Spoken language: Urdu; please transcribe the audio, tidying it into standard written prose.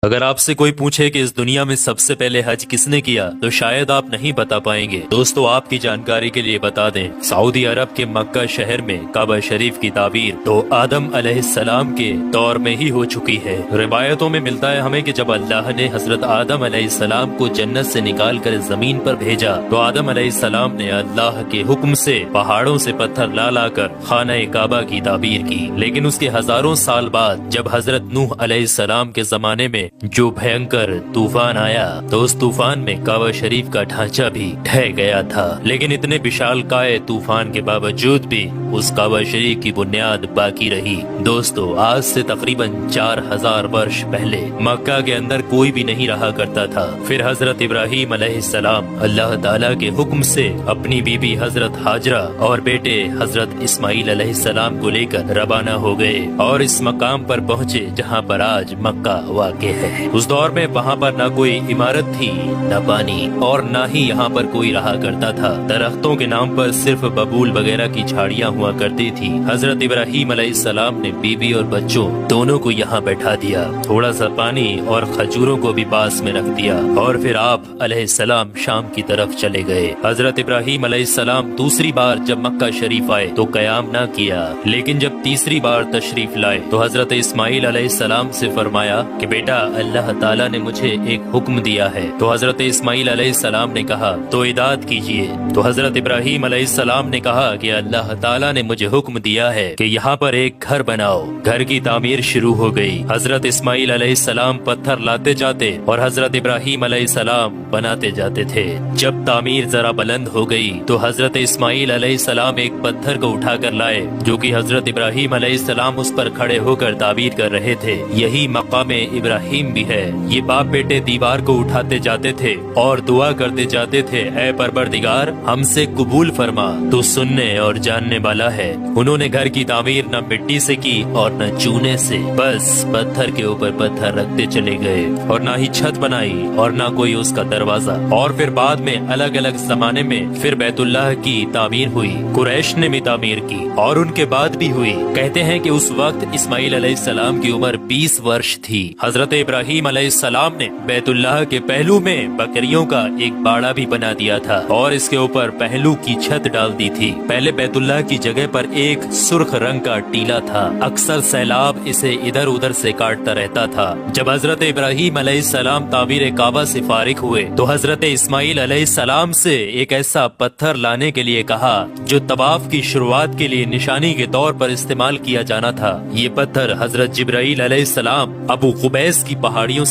اگر آپ سے کوئی پوچھے کہ اس دنیا میں سب سے پہلے حج کس نے کیا تو شاید آپ نہیں بتا پائیں گے۔ دوستو، آپ کی جانکاری کے لیے بتا دیں، سعودی عرب کے مکہ شہر میں کعبہ شریف کی تعبیر تو آدم علیہ السلام کے دور میں ہی ہو چکی ہے۔ روایتوں میں ملتا ہے ہمیں کہ جب اللہ نے حضرت آدم علیہ السلام کو جنت سے نکال کر زمین پر بھیجا تو آدم علیہ السلام نے اللہ کے حکم سے پہاڑوں سے پتھر لا لا کر خانہ کعبہ کی تعبیر کی، لیکن اس کے ہزاروں سال بعد جب حضرت نوح علیہ السلام کے زمانے میں جو بھینکر طوفان آیا تو اس طوفان میں کعبہ شریف کا ڈھانچہ بھی ڈھہ گیا تھا، لیکن اتنے وشال کائے طوفان کے باوجود بھی اس کعبہ شریف کی بنیاد باقی رہی۔ دوستو، آج سے تقریباً 4000 برس پہلے مکہ کے اندر کوئی بھی نہیں رہا کرتا تھا۔ پھر حضرت ابراہیم علیہ السلام اللہ تعالیٰ کے حکم سے اپنی بیوی حضرت ہاجرہ اور بیٹے حضرت اسماعیل علیہ السلام کو لے کر روانہ ہو گئے اور اس مقام پر پہنچے جہاں پر آج مکہ واقع ہے۔ اس دور میں وہاں پر نہ کوئی عمارت تھی، نہ پانی، اور نہ ہی یہاں پر کوئی رہا کرتا تھا۔ درختوں کے نام پر صرف ببول وغیرہ کی جھاڑیاں ہوا کرتی تھی۔ حضرت ابراہیم علیہ السلام نے بیوی اور بچوں دونوں کو یہاں بیٹھا دیا، تھوڑا سا پانی اور کھجوروں کو بھی پاس میں رکھ دیا، اور پھر آپ علیہ السلام شام کی طرف چلے گئے۔ حضرت ابراہیم علیہ السلام دوسری بار جب مکہ شریف آئے تو قیام نہ کیا، لیکن جب تیسری بار تشریف لائے تو حضرت اسماعیل علیہ السلام سے فرمایا کہ بیٹا، اللہ تعالیٰ نے مجھے ایک حکم دیا ہے۔ تو حضرت اسماعیل علیہ السلام نے کہا تو اطاعت کیجیے۔ تو حضرت ابراہیم علیہ السلام نے کہا کہ اللہ تعالیٰ نے مجھے حکم دیا ہے کہ یہاں پر ایک گھر بناؤ۔ گھر کی تعمیر شروع ہو گئی۔ حضرت اسماعیل علیہ السلام پتھر لاتے جاتے اور حضرت ابراہیم علیہ السلام بناتے جاتے تھے۔ جب تعمیر ذرا بلند ہو گئی تو حضرت اسماعیل علیہ السلام ایک پتھر کو اٹھا کر لائے جو کہ حضرت ابراہیم علیہ السلام اس پر کھڑے ہو کر تعبیر کر رہے تھے۔ یہی مقام ابراہیم بھی ہے۔ یہ باپ بیٹے دیوار کو اٹھاتے جاتے تھے اور دعا کرتے جاتے تھے، اے پروردگار ہم سے قبول فرما، تو سننے اور جاننے والا ہے۔ انہوں نے گھر کی تعمیر نہ مٹی سے کی اور نہ چونے سے، بس پتھر کے اوپر پتھر رکھتے چلے گئے، اور نہ ہی چھت بنائی اور نہ کوئی اس کا دروازہ۔ اور پھر بعد میں الگ الگ زمانے میں پھر بیت اللہ کی تعمیر ہوئی، قریش نے بھی تعمیر کی اور ان کے بعد بھی ہوئی۔ کہتے ہیں کہ اس وقت اسماعیل علیہ السلام کی عمر 20 ورش تھی۔ حضرت ابراہیم علیہ السلام نے بیت اللہ کے پہلو میں بکریوں کا ایک باڑا بھی بنا دیا تھا اور اس کے اوپر پہلو کی چھت ڈال دی تھی۔ پہلے بیت اللہ کی جگہ پر ایک سرخ رنگ کا ٹیلا تھا، اکثر سیلاب اسے ادھر ادھر سے کاٹتا رہتا تھا۔ جب حضرت ابراہیم علیہ السلام تعمیر کعبہ سے فارغ ہوئے تو حضرت اسماعیل علیہ السلام سے ایک ایسا پتھر لانے کے لیے کہا جو طواف کی شروعات کے لیے نشانی کے طور پر استعمال کیا جانا تھا۔ یہ پتھر حضرت جبرائیل علیہ السلام ابو قبیس کی پہاڑیوں سے